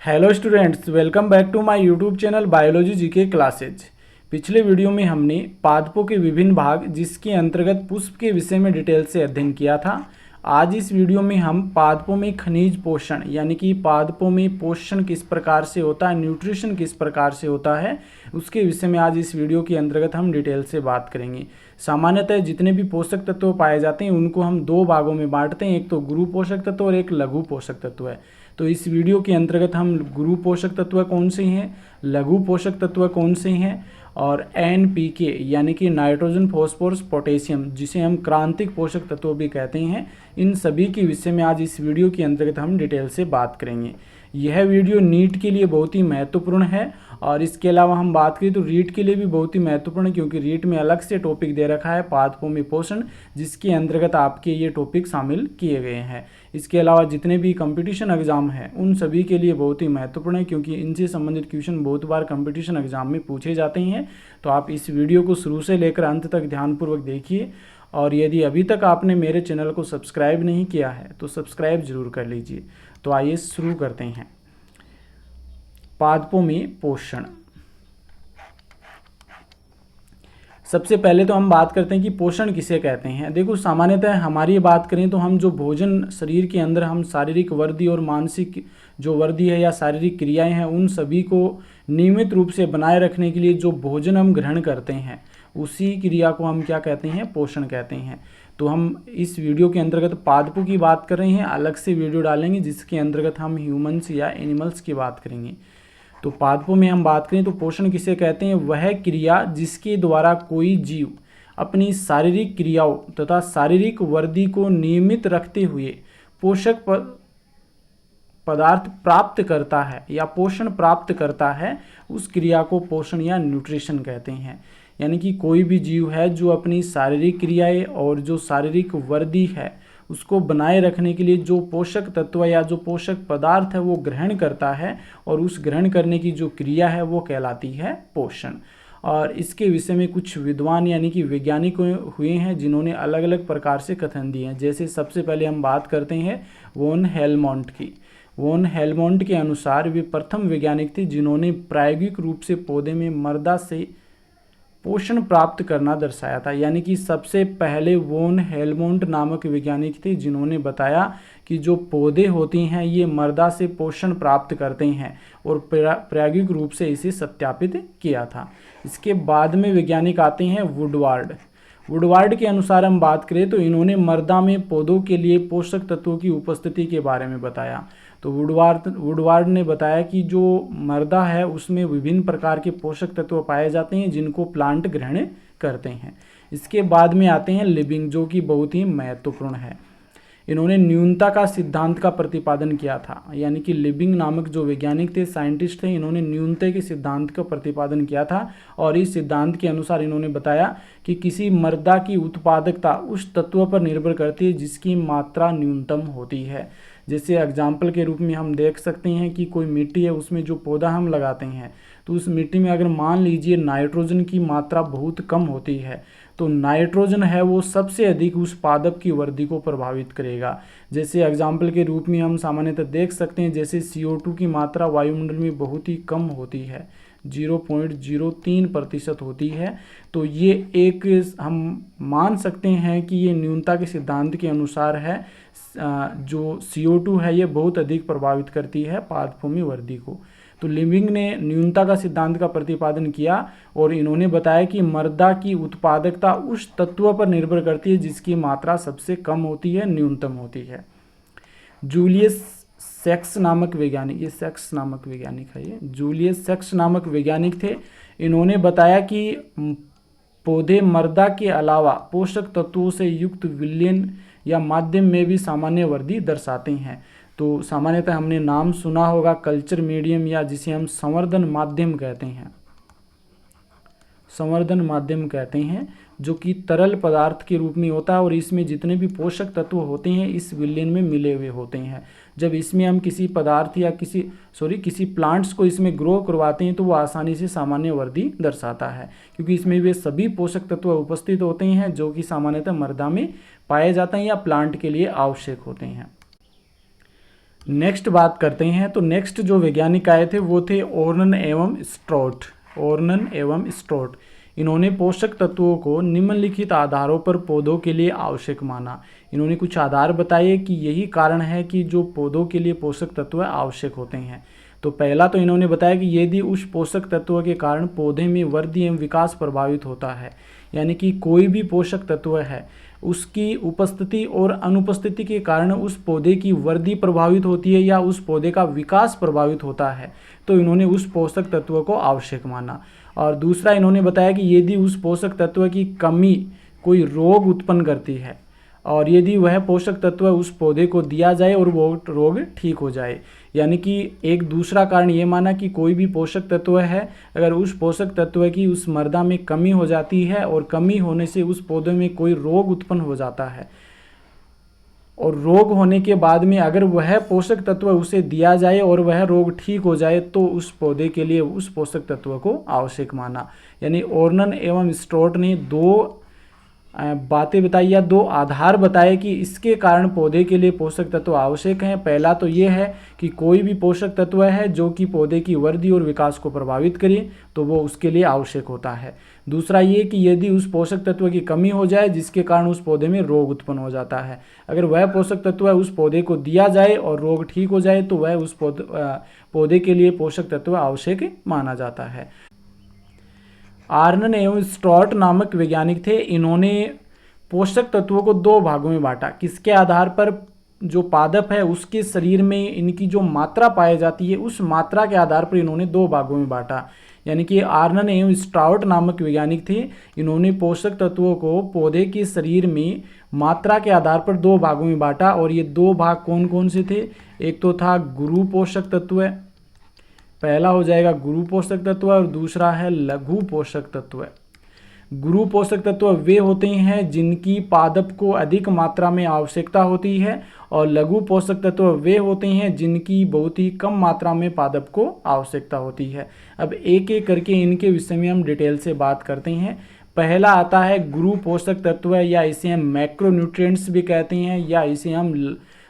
Hello students, welcome back to my YouTube channel biology GK classes. पिछले video में हमने पादपों के विभिन्न भाग जिसके अंतर्गत पुष्प के विषय में डिटेल से अध्ययन किया था। आज इस वीडियो में हम पादपों में खनिज पोषण यानी कि पादपों में पोषण किस प्रकार से होता है, न्यूट्रिशन किस प्रकार से होता है, उसके विषय में आज इस वीडियो के अंतर्गत हम डिटेल से बात करेंगे। सामान्यतः जितने भी पोषक तत्व पाए जाते हैं उनको हम दो भागों में बांटते हैं, एक तो गुरु पोषक तत्व और एक लघु पोषक तत्व है। तो इस वीडियो के अंतर्गत हम गुरु पोषक तत्व कौन से हैं, लघु पोषक तत्व कौन से हैं और NPK यानी कि नाइट्रोजन, फॉस्फोरस, पोटेशियम जिसे हम क्रांतिक पोषक तत्व भी कहते हैं, इन सभी के विषय में आज इस वीडियो के अंतर्गत हम डिटेल से बात करेंगे। यह वीडियो नीट के लिए बहुत ही महत्वपूर्ण है और इसके अलावा हम बात करें तो रीट के लिए भी बहुत ही महत्वपूर्ण है, क्योंकि रीट में अलग से टॉपिक दे रखा है पादपों में पोषण, जिसके अंतर्गत आपके ये टॉपिक शामिल किए गए हैं। इसके अलावा जितने भी कंपटीशन एग्जाम हैं उन सभी के लिए बहुत ही महत्वपूर्ण है, क्योंकि इनसे संबंधित क्वेश्चन बहुत बार कंपटीशन एग्जाम में पूछे जाते हैं। तो आप इस वीडियो को शुरू से लेकर अंत तक ध्यानपूर्वक देखिए और यदि अभी तक आपने मेरे चैनल को सब्सक्राइब नहीं किया है तो सब्सक्राइब जरूर कर लीजिए। तो आइए शुरू करते हैं। पादपों में पोषण। सबसे पहले तो हम बात करते हैं कि पोषण किसे कहते हैं। देखो, सामान्यतः हमारी बात करें तो हम जो भोजन शरीर के अंदर हम शारीरिक वृद्धि और मानसिक जो वृद्धि है या शारीरिक क्रियाएं हैं उन सभी को नियमित रूप से बनाए रखने के लिए जो भोजन हम ग्रहण करते हैं उसी क्रिया को हम क्या कहते हैं, पोषण कहते हैं। तो हम इस वीडियो के अंतर्गत पादपों की बात कर रहे हैं, अलग से वीडियो डालेंगे जिसके अंतर्गत हम ह्यूमंस या एनिमल्स की बात करेंगे। तो पादपों में हम बात करें तो पोषण किसे कहते हैं, वह क्रिया जिसके द्वारा कोई जीव अपनी शारीरिक क्रियाओं तथा शारीरिक वृद्धि को नियमित रखते हुए पोषक पदार्थ प्राप्त करता है या पोषण प्राप्त करता है, उस क्रिया को पोषण या न्यूट्रिशन कहते हैं। यानी कि कोई भी जीव है जो अपनी शारीरिक क्रियाएं और जो शारीरिक वृद्धि है उसको बनाए रखने के लिए जो पोषक तत्व या जो पोषक पदार्थ है वो ग्रहण करता है, और उस ग्रहण करने की जो क्रिया है वो कहलाती है पोषण। और इसके विषय में कुछ विद्वान यानी कि वैज्ञानिक हुए हैं जिन्होंने अलग अलग प्रकार से कथन दिए हैं। जैसे सबसे पहले हम बात करते हैं वॉन हेलमोंट की। वॉन हेलमोंट के अनुसार वे प्रथम वैज्ञानिक थे जिन्होंने प्रायोगिक रूप से पौधे में मृदा से पोषण प्राप्त करना दर्शाया था। यानी कि सबसे पहले वॉन हेलमोंट नामक वैज्ञानिक थे जिन्होंने बताया कि जो पौधे होते हैं ये मृदा से पोषण प्राप्त करते हैं, और प्रायोगिक रूप से इसे सत्यापित किया था। इसके बाद में वैज्ञानिक आते हैं वुडवार्ड। वुडवार्ड के अनुसार हम बात करें तो इन्होंने मृदा में पौधों के लिए पोषक तत्वों की उपस्थिति के बारे में बताया। तो वुडवार्ड ने बताया कि जो मृदा है उसमें विभिन्न प्रकार के पोषक तत्व पाए जाते हैं जिनको प्लांट ग्रहण करते हैं। इसके बाद में आते हैं लिबिंग, जो कि बहुत ही महत्वपूर्ण है। इन्होंने न्यूनता का सिद्धांत का प्रतिपादन किया था। यानी कि लिबिंग नामक जो वैज्ञानिक थे, साइंटिस्ट थे, इन्होंने न्यूनता के सिद्धांत का प्रतिपादन किया था, और इस सिद्धांत के अनुसार इन्होंने बताया कि किसी मृदा की उत्पादकता उस तत्व पर निर्भर करती है जिसकी मात्रा न्यूनतम होती है। जैसे एग्जाम्पल के रूप में हम देख सकते हैं कि कोई मिट्टी है, उसमें जो पौधा हम लगाते हैं तो उस मिट्टी में अगर मान लीजिए नाइट्रोजन की मात्रा बहुत कम होती है तो नाइट्रोजन है वो सबसे अधिक उस पादप की वृद्धि को प्रभावित करेगा। जैसे एग्जाम्पल के रूप में हम सामान्यतः देख सकते हैं जैसे CO2 की मात्रा वायुमंडल में बहुत ही कम होती है, 0.03% होती है। तो ये एक हम मान सकते हैं कि ये न्यूनता के सिद्धांत के अनुसार है। जो CO2 है ये बहुत अधिक प्रभावित करती है पादपों में वृद्धि को। तो लिबिंग ने न्यूनता का सिद्धांत का प्रतिपादन किया और इन्होंने बताया कि मृदा की उत्पादकता उस तत्व पर निर्भर करती है जिसकी मात्रा सबसे कम होती है, न्यूनतम होती है। जूलियस सेक्स नामक वैज्ञानिक, ये सेक्स नामक वैज्ञानिक है, ये जूलियस सेक्स नामक वैज्ञानिक थे। इन्होंने बताया कि पौधे मृदा के अलावा पोषक तत्वों से युक्त विलयन या माध्यम में भी सामान्य वृद्धि दर्शाते हैं। तो सामान्यतः हमने नाम सुना होगा कल्चर मीडियम, या जिसे हम संवर्धन माध्यम कहते हैं। संवर्धन माध्यम कहते हैं जो कि तरल पदार्थ के रूप में होता है और इसमें जितने भी पोषक तत्व होते हैं इस विलयन में मिले हुए होते हैं। जब इसमें हम किसी पदार्थ या किसी प्लांट्स को इसमें ग्रो करवाते हैं तो वो आसानी से सामान्य वृद्धि दर्शाता है, क्योंकि इसमें वे सभी पोषक तत्व उपस्थित होते हैं जो कि सामान्यतः मृदा में पाए जाते हैं या प्लांट के लिए आवश्यक होते हैं। नेक्स्ट बात करते हैं। तो नेक्स्ट जो वैज्ञानिक आए थे वो थे ओर्नन एवं स्ट्रोट। ओर्नन एवं स्ट्रोट, इन्होंने पोषक तत्वों को निम्नलिखित आधारों पर पौधों के लिए आवश्यक माना। इन्होंने कुछ आधार बताए कि यही कारण है कि जो पौधों के लिए पोषक तत्व आवश्यक होते हैं। तो पहला तो इन्होंने बताया कि यदि उस पोषक तत्व के कारण पौधे में वृद्धि एवं विकास प्रभावित होता है, यानी कि कोई भी पोषक तत्व है उसकी उपस्थिति और अनुपस्थिति के कारण उस पौधे की वृद्धि प्रभावित होती है या उस पौधे का विकास प्रभावित होता है, तो इन्होंने उस पोषक तत्व को आवश्यक माना। और दूसरा इन्होंने बताया कि यदि उस पोषक तत्व की कमी कोई रोग उत्पन्न करती है और यदि वह पोषक तत्व उस पौधे को दिया जाए और वो रोग ठीक हो जाए, यानी कि एक दूसरा कारण ये माना कि कोई भी पोषक तत्व है, अगर उस पोषक तत्व की उस मृदा में कमी हो जाती है और कमी होने से उस पौधे में कोई रोग उत्पन्न हो जाता है और रोग होने के बाद में अगर वह पोषक तत्व उसे दिया जाए और वह रोग ठीक हो जाए तो उस पौधे के लिए उस पोषक तत्व को आवश्यक माना। यानी ओर्नन एवं स्ट्रोट ने दो बातें बताई या दो आधार बताए कि इसके कारण पौधे के लिए पोषक तत्व आवश्यक हैं। पहला तो ये है कि कोई भी पोषक तत्व है जो कि पौधे की वृद्धि और विकास को प्रभावित करे तो वो उसके लिए आवश्यक होता है। दूसरा ये कि यदि उस पोषक तत्व की कमी हो जाए जिसके कारण उस पौधे में रोग उत्पन्न हो जाता है, अगर वह पोषक तत्व उस पौधे को दिया जाए और रोग ठीक हो जाए तो वह उस पौधे के लिए पोषक तत्व आवश्यक माना जाता है। आर्नन एवं स्ट्रॉट नामक वैज्ञानिक थे, इन्होंने पोषक तत्वों को दो भागों में बांटा। किसके आधार पर? जो पादप है उसके शरीर में इनकी जो मात्रा पाई जाती है उस मात्रा के आधार पर इन्होंने दो भागों में बांटा। यानी कि आर्नन एवं स्ट्राउट नामक वैज्ञानिक थे, इन्होंने पोषक तत्वों को पौधे के शरीर में मात्रा के आधार पर दो भागों में बांटा। और ये दो भाग कौन कौन से थे? एक तो था गुरु पोषक तत्व, पहला हो जाएगा गुरु पोषक तत्व और दूसरा है लघु पोषक तत्व। गुरु पोषक तत्व वे होते हैं जिनकी पादप को अधिक मात्रा में आवश्यकता होती है और लघु पोषक तत्व वे होते हैं जिनकी बहुत ही कम मात्रा में पादप को आवश्यकता होती है। अब एक एक करके इनके विषय में हम डिटेल से बात करते हैं। पहला आता है गुरु पोषक तत्व, या इसे हम मैक्रोन्यूट्रिएंट्स भी कहते हैं या इसे हम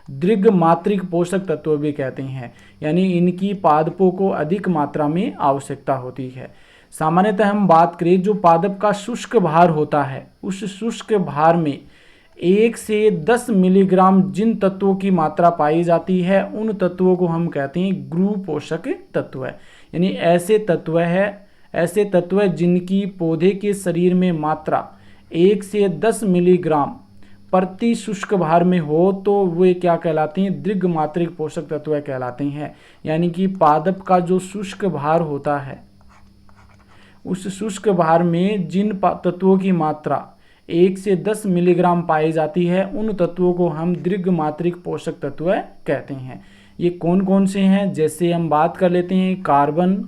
दीर्घ मात्रिक पोषक तत्व भी कहते हैं। यानी इनकी पादपों को अधिक मात्रा में आवश्यकता होती है। सामान्यतः हम बात करें जो पादप का शुष्क भार होता है उस शुष्क भार में 1 से 10 मिलीग्राम जिन तत्वों की मात्रा पाई जाती है उन तत्वों को हम कहते हैं गुरु पोषक तत्व। यानी ऐसे तत्व जिनकी पौधे के शरीर में मात्रा 1 से 10 मिलीग्राम प्रति शुष्क भार में हो तो वे क्या कहलाते हैं? दीर्घ मात्रिक पोषक तत्व कहलाते हैं। यानी कि पादप का जो शुष्क भार होता है उस शुष्क भार में जिन तत्वों की मात्रा 1 से 10 मिलीग्राम पाई जाती है उन तत्वों को हम दीर्घ मात्रिक पोषक तत्व कहते हैं। ये कौन कौन से हैं? जैसे हम बात कर लेते हैं carbon,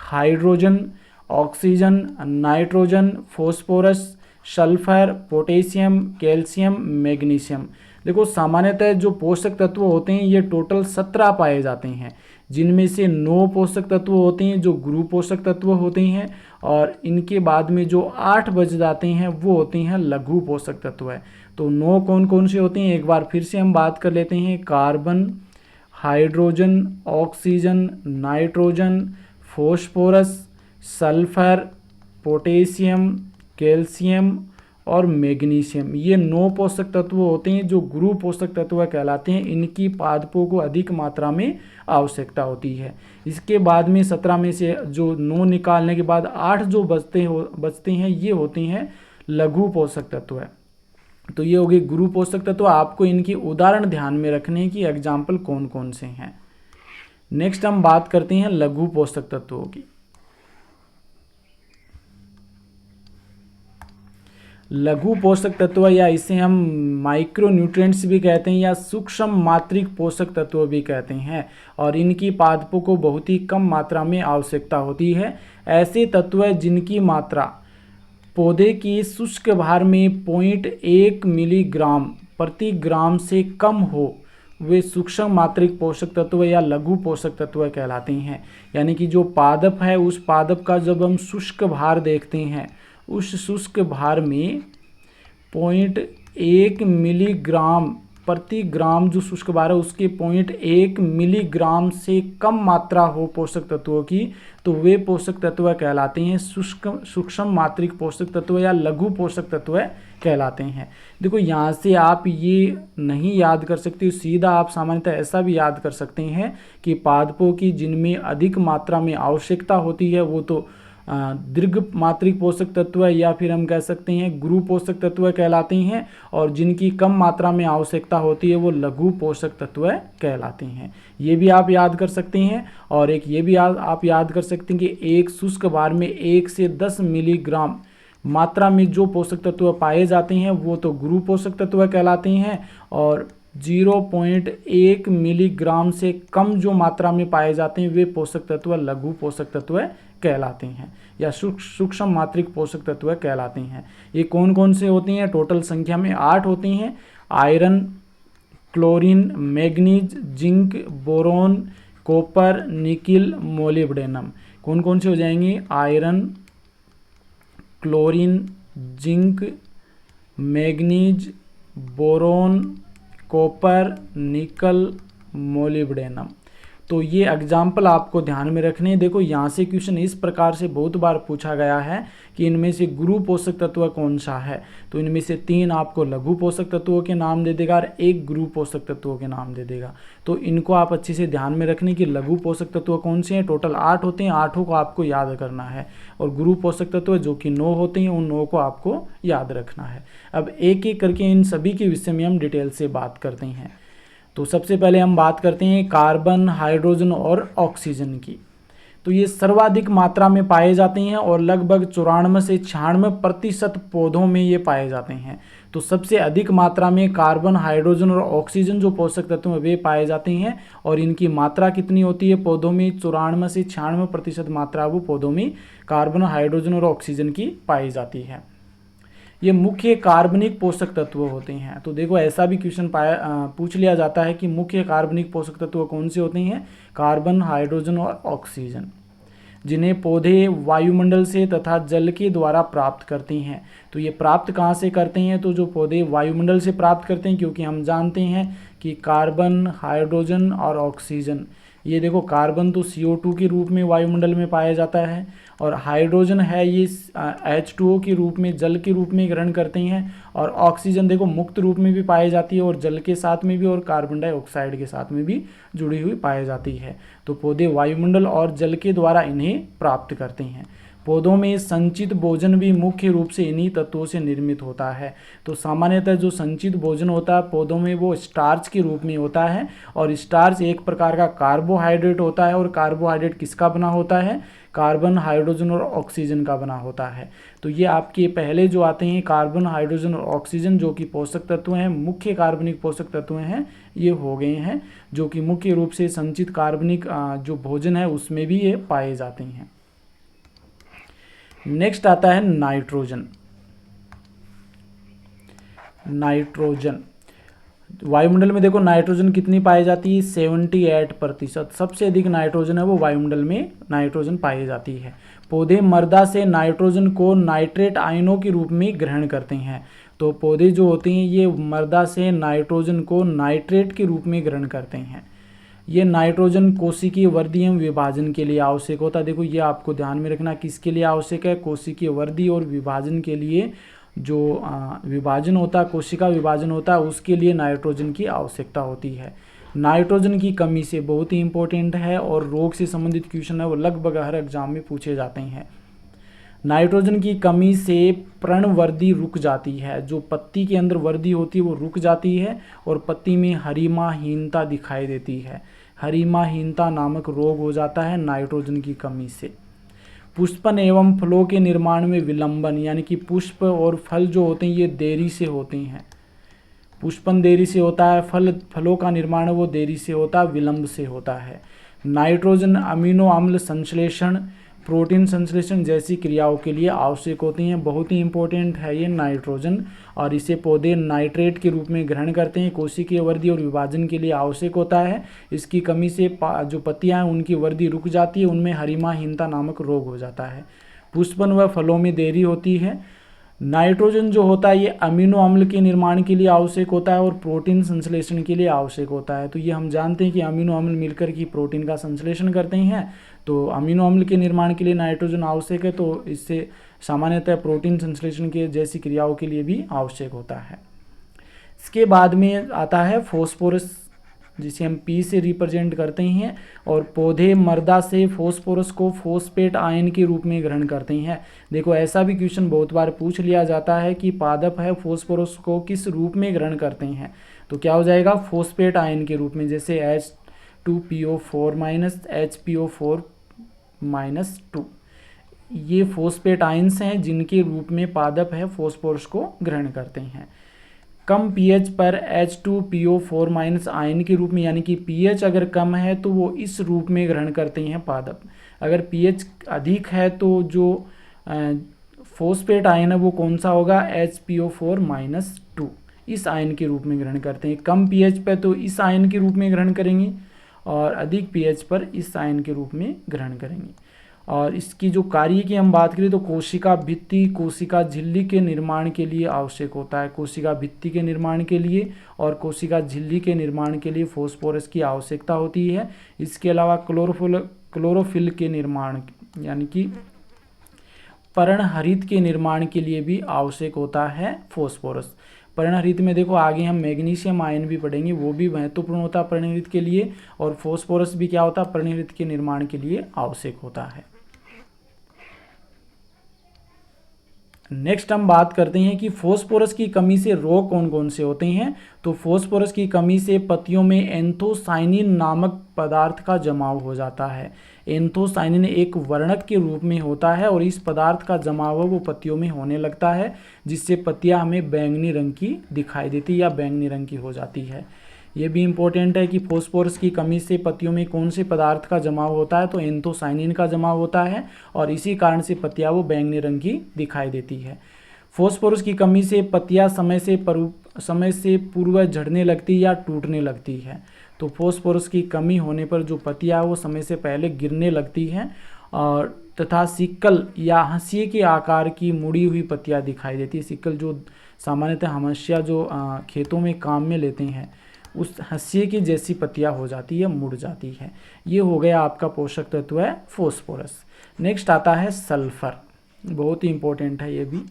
hydrogen, oxygen, nitrogen, phosphorus, sulphur, potassium, calcium, magnesium. देखो सामान्यतः जो पोषक तत्व होते हैं ये टोटल 17 पाए जाते हैं, जिनमें से 9 पोषक तत्व होते हैं जो गुरु पोषक तत्व होते हैं और इनके बाद में जो 8 बच जाते हैं वो होते हैं लघु पोषक तत्व। तो 9 कौन कौन से होते हैं एक बार फिर से हम बात कर लेते हैं। Carbon, hydrogen, oxygen, nitrogen, phosphorus, sulphur, potassium, calcium और मैग्नीशियम। ये 9 पोषक तत्व होते हैं जो गुरु पोषक तत्व कहलाते हैं। इनकी पादपों को अधिक मात्रा में आवश्यकता होती है। इसके बाद में 17 में से जो 9 निकालने के बाद 8 जो बचते हैं ये होते हैं लघु पोषक तत्व। तो ये हो गए गुरु पोषक तत्व। आपको इनकी उदाहरण ध्यान में रखने की एग्जाम्पल कौन कौन से हैं। नेक्स्ट हम बात करते हैं लघु पोषक तत्वों की। लघु पोषक तत्व या इसे हम माइक्रो न्यूट्रिएंट्स भी कहते हैं या सूक्ष्म मात्रिक पोषक तत्व भी कहते हैं और इनकी पादपों को बहुत ही कम मात्रा में आवश्यकता होती है। ऐसे तत्व जिनकी मात्रा पौधे की शुष्क भार में 0.1 मिलीग्राम प्रति ग्राम से कम हो वे सूक्ष्म मात्रिक पोषक तत्व या लघु पोषक तत्व कहलाते हैं। यानी कि जो पादप है उस पादप का जब हम शुष्क भार देखते हैं उस शुष्क भार में 0.1 मिलीग्राम प्रति ग्राम जो शुष्क भार है उसके 0.1 मिलीग्राम से कम मात्रा हो पोषक तत्वों की, तो वे पोषक तत्व कहलाते हैं सूक्ष्म मात्रिक पोषक तत्व या लघु पोषक तत्व कहलाते हैं। देखो यहाँ से आप ये नहीं याद कर सकते, सीधा आप सामान्यतः ऐसा भी याद कर सकते हैं कि पादपों की जिनमें अधिक मात्रा में आवश्यकता होती है वो तो दीर्घ मात्रिक पोषक तत्व या फिर हम कह सकते हैं गुरु पोषक तत्व कहलाते हैं, और जिनकी कम मात्रा में आवश्यकता होती है वो लघु पोषक तत्व कहलाते हैं। ये भी आप याद कर सकते हैं। और एक ये भी आप याद कर सकते हैं कि एक शुष्क भार में 1 से 10 मिलीग्राम मात्रा में जो पोषक तत्व पाए जाते हैं वो तो गुरु पोषक तत्व कहलाते हैं, और 0.1 मिलीग्राम से कम जो मात्रा में पाए जाते हैं वे पोषक तत्व लघु पोषक तत्व कहलाते हैं या सूक्ष्म मात्रिक पोषक तत्व कहलाते हैं। ये कौन कौन से होते हैं? टोटल संख्या में 8 होते हैं। Iron, chlorine, manganese, zinc, boron, copper, nickel, molybdenum. कौन कौन से हो जाएंगे? Iron, chlorine, zinc, manganese, boron, copper, nickel, molybdenum. तो ये एग्जाम्पल आपको ध्यान में रखने हैं। देखो यहाँ से क्वेश्चन इस प्रकार से बहुत बार पूछा गया है कि इनमें से गुरु पोषक तत्व कौन सा है, तो इनमें से 3 आपको लघु पोषक तत्वों के नाम दे देगा और 1 गुरु पोषक तत्वों के नाम दे देगा। तो इनको आप अच्छे से ध्यान में रखने कि लघु पोषक तत्व कौन से हैं। टोटल 8 होते हैं, 8 को आपको याद करना है, और गुरु पोषक तत्व जो कि 9 होते हैं उन 9 को आपको याद रखना है। अब एक एक करके इन सभी के विषय में हम डिटेल से बात करते हैं। तो सबसे पहले हम बात करते हैं कार्बन, हाइड्रोजन और ऑक्सीजन की। तो ये सर्वाधिक मात्रा में पाए जाते हैं और लगभग 94 से 96% पौधों में ये पाए जाते हैं। तो सबसे अधिक मात्रा में कार्बन, हाइड्रोजन और ऑक्सीजन जो पोषक तत्व वे पाए जाते हैं, और इनकी मात्रा कितनी होती है पौधों में? 94 से 96% मात्रा वो पौधों में कार्बन, हाइड्रोजन और ऑक्सीजन की पाई जाती है। ये मुख्य कार्बनिक पोषक तत्व होते हैं। तो देखो ऐसा भी क्वेश्चन पूछ लिया जाता है कि मुख्य कार्बनिक पोषक तत्व कौन से होते हैं? कार्बन, हाइड्रोजन और ऑक्सीजन, जिन्हें पौधे वायुमंडल से तथा जल के द्वारा प्राप्त करते हैं। तो ये प्राप्त कहाँ से करते हैं? तो जो पौधे वायुमंडल से प्राप्त करते हैं, क्योंकि हम जानते हैं कि कार्बन, हाइड्रोजन और ऑक्सीजन, ये देखो कार्बन तो CO2 के रूप में वायुमंडल में पाया जाता है, और हाइड्रोजन है ये H2O के रूप में, जल के रूप में ग्रहण करते हैं, और ऑक्सीजन देखो मुक्त रूप में भी पाई जाती है और जल के साथ में भी और कार्बन डाइऑक्साइड के साथ में भी जुड़ी हुई पाई जाती है। तो पौधे वायुमंडल और जल के द्वारा इन्हें प्राप्त करते हैं। पौधों में संचित भोजन भी मुख्य रूप से इन्हीं तत्वों से निर्मित होता है। तो सामान्यतः जो संचित भोजन होता है पौधों में वो स्टार्च के रूप में होता है, और स्टार्च एक प्रकार का कार्बोहाइड्रेट होता है, और कार्बोहाइड्रेट किसका बना होता है? कार्बन, हाइड्रोजन और ऑक्सीजन का बना होता है। तो ये आपके पहले जो आते हैं कार्बन, हाइड्रोजन और ऑक्सीजन जो कि पोषक तत्व हैं, मुख्य कार्बनिक पोषक तत्व हैं, ये हो गए हैं, जो कि मुख्य रूप से संचित कार्बनिक जो भोजन है उसमें भी ये पाए जाते हैं। नेक्स्ट आता है नाइट्रोजन। नाइट्रोजन वायुमंडल में देखो नाइट्रोजन कितनी पाई जाती है? 78%। सबसे अधिक नाइट्रोजन है वो वायुमंडल में नाइट्रोजन पाई जाती है। पौधे मृदा से नाइट्रोजन को नाइट्रेट आयनों के रूप में ग्रहण करते हैं। तो पौधे जो होते हैं ये मृदा से नाइट्रोजन को नाइट्रेट के रूप में ग्रहण करते हैं। ये नाइट्रोजन कोशिकीय वृद्धि एवं विभाजन के लिए आवश्यक होता है। देखो ये आपको ध्यान में रखना किसके लिए आवश्यक है? कोशिकीय वृद्धि और विभाजन के लिए, जो विभाजन होता है, कोशिका विभाजन होता है, उसके लिए नाइट्रोजन की आवश्यकता होती है। नाइट्रोजन की कमी से बहुत ही इंपॉर्टेंट है, और रोग से संबंधित क्वेश्चन है वो लगभग हर एग्जाम में पूछे जाते हैं। नाइट्रोजन की कमी से पर्णवृद्धि रुक जाती है, जो पत्ती के अंदर वृद्धि होती है वो रुक जाती है, और पत्ती में हरिमाहीनता दिखाई देती है। हरिमाहीनता नामक रोग हो जाता है नाइट्रोजन की कमी से। पुष्पन एवं फलों के निर्माण में विलंबन, यानी कि पुष्प और फल जो होते हैं ये देरी से होते हैं। पुष्पन देरी से होता है, फलों का निर्माण वो देरी से होता है, विलंब से होता है। नाइट्रोजन अमीनो अम्ल संश्लेषण, प्रोटीन संश्लेषण जैसी क्रियाओं के लिए आवश्यक होती हैं। बहुत ही इंपॉर्टेंट है ये नाइट्रोजन, और इसे पौधे नाइट्रेट के रूप में ग्रहण करते हैं। कोशिकीय वृद्धि और विभाजन के लिए आवश्यक होता है। इसकी कमी से जो पत्तियां हैं उनकी वृद्धि रुक जाती है, उनमें हरिमाहीनता नामक रोग हो जाता है। पुष्पन व फलों में देरी होती है। नाइट्रोजन जो होता है ये अमीनो अम्ल के निर्माण के लिए आवश्यक होता है और प्रोटीन संश्लेषण के लिए आवश्यक होता है। तो ये हम जानते हैं कि अमीनो अम्ल मिलकर के प्रोटीन का संश्लेषण करते हैं, तो अमीनो अम्ल के निर्माण के लिए नाइट्रोजन आवश्यक है, तो इससे सामान्यतः प्रोटीन संश्लेषण के जैसी क्रियाओं के लिए भी आवश्यक होता है। इसके बाद में आता है फॉस्फोरस, जिसे हम P से रिप्रेजेंट करते हैं, और पौधे मृदा से फॉस्फोरस को फॉस्फेट आयन के रूप में ग्रहण करते हैं। देखो ऐसा भी क्वेश्चन बहुत बार पूछ लिया जाता है कि पादप है फॉस्फोरस को किस रूप में ग्रहण करते हैं, तो क्या हो जाएगा फॉस्फेट आयन के रूप में, जैसे H2PO4- HPO4-2, ये फॉस्फेट आयन्स हैं जिनके रूप में पादप है फॉस्फोरस को ग्रहण करते हैं। कम पीएच पर H2PO4- आयन के रूप में, यानी कि पीएच अगर कम है तो वो इस रूप में ग्रहण करते हैं पादप। अगर पीएच अधिक है तो जो फॉस्फेट आयन है वो कौन सा होगा, HPO4-2, इस आयन के रूप में ग्रहण करते हैं। कम पीएच पर तो इस आयन के रूप में ग्रहण करेंगे और अधिक पीएच पर इस आयन के रूप में ग्रहण करेंगे। और इसकी जो कार्य की हम बात करें तो कोशिका भित्ति, कोशिका झिल्ली के निर्माण के लिए आवश्यक होता है। कोशिका भित्ति के निर्माण के लिए और कोशिका झिल्ली के निर्माण के लिए फॉस्फोरस की आवश्यकता होती है। इसके अलावा क्लोरोफिल के निर्माण, यानी कि पर्णहरित के निर्माण के लिए भी आवश्यक होता है फॉस्फोरस। पर्णहरित में देखो आगे हम मैग्नीशियम आयन भी पढ़ेंगे, वो भी महत्वपूर्ण होता है पर्णहरित के लिए, और फॉस्फोरस भी क्या होता है पर्णहरित के निर्माण के लिए आवश्यक होता है। नेक्स्ट हम बात करते हैं कि फॉस्फोरस की कमी से रोग कौन कौन से होते हैं। तो फॉस्फोरस की कमी से पत्तियों में एंथोसाइनिन नामक पदार्थ का जमाव हो जाता है। एंथोसाइनिन एक वर्णक के रूप में होता है और इस पदार्थ का जमाव वो पत्तियों में होने लगता है, जिससे पत्तियां हमें बैंगनी रंग की दिखाई देती है या बैंगनी रंग की हो जाती है। ये भी इम्पोर्टेंट है कि फॉस्फोरस की कमी से पत्तियों में कौन से पदार्थ का जमाव होता है, तो एंथोसाइनिन का जमाव होता है और इसी कारण से पत्तियां वो बैंगनी रंग की दिखाई देती है। फॉस्फोरस की कमी से पत्तियां समय से पूर्व झड़ने लगती या टूटने लगती है। तो फॉस्फोरस की कमी होने पर जो पत्तियां वो समय से पहले गिरने लगती हैं और तथा सिक्कल या हंसिए के आकार की मुड़ी हुई पत्तियां दिखाई देती है। सिक्कल जो सामान्यतः हंसिया जो खेतों में काम में लेते हैं, उस हंसिए की जैसी पत्तियां हो जाती है, मुड़ जाती है। ये हो गया आपका पोषक तत्व है फॉस्फोरस। नेक्स्ट आता है सल्फर, बहुत ही इंपॉर्टेंट है ये भी।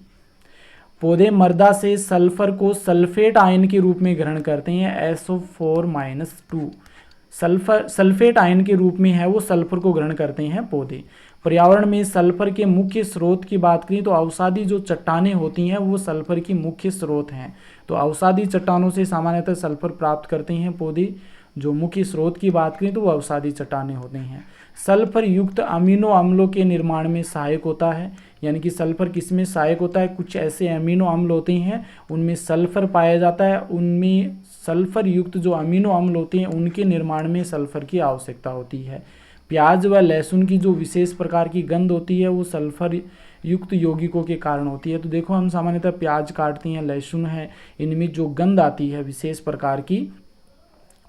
पौधे मृदा से सल्फर को सल्फेट आयन के रूप में ग्रहण करते हैं, SO4-2। सल्फेट आयन के रूप में है वो सल्फर को ग्रहण करते हैं पौधे। पर्यावरण में सल्फर के मुख्य स्रोत की बात करें तो अवसादी जो चट्टानें होती हैं वो सल्फर की मुख्य स्रोत हैं। तो अवसादी चट्टानों से सामान्यतः सल्फर प्राप्त करते हैं पौधे। जो मुख्य स्रोत की बात करें तो वो अवसादी चट्टानें होते हैं। सल्फर युक्त अमीनो अम्लों के निर्माण में सहायक होता है, यानी कि सल्फर किसमें सहायक होता है, कुछ ऐसे अमीनो अम्ल होते हैं उनमें सल्फर पाया जाता है, उनमें सल्फर युक्त जो अमीनो अम्ल होते हैं उनके निर्माण में सल्फर की आवश्यकता होती है। प्याज व लहसुन की जो विशेष प्रकार की गंध होती है वो सल्फर युक्त यौगिकों के कारण होती है। तो देखो हम सामान्यतः प्याज काटते हैं, लहसुन है, इनमें जो गंध आती है विशेष प्रकार की,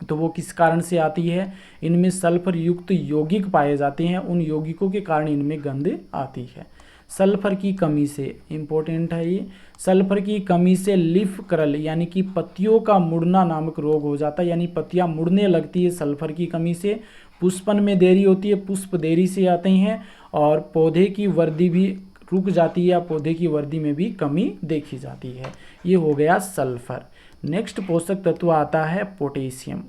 तो वो किस कारण से आती है, इनमें सल्फर युक्त यौगिक पाए जाते हैं, उन यौगिकों के कारण इनमें गंध आती है। सल्फर की कमी से, इंपॉर्टेंट है ये, सल्फर की कमी से लीफ कर्ल यानी कि पत्तियों का मुड़ना नामक रोग हो जाता है, यानी पत्तियां मुड़ने लगती है सल्फर की कमी से। पुष्पन में देरी होती है, पुष्प देरी से आते हैं और पौधे की वृद्धि भी रुक जाती है या पौधे की वृद्धि में भी कमी देखी जाती है। ये हो गया सल्फर। नेक्स्ट पोषक तत्व आता है पोटेशियम।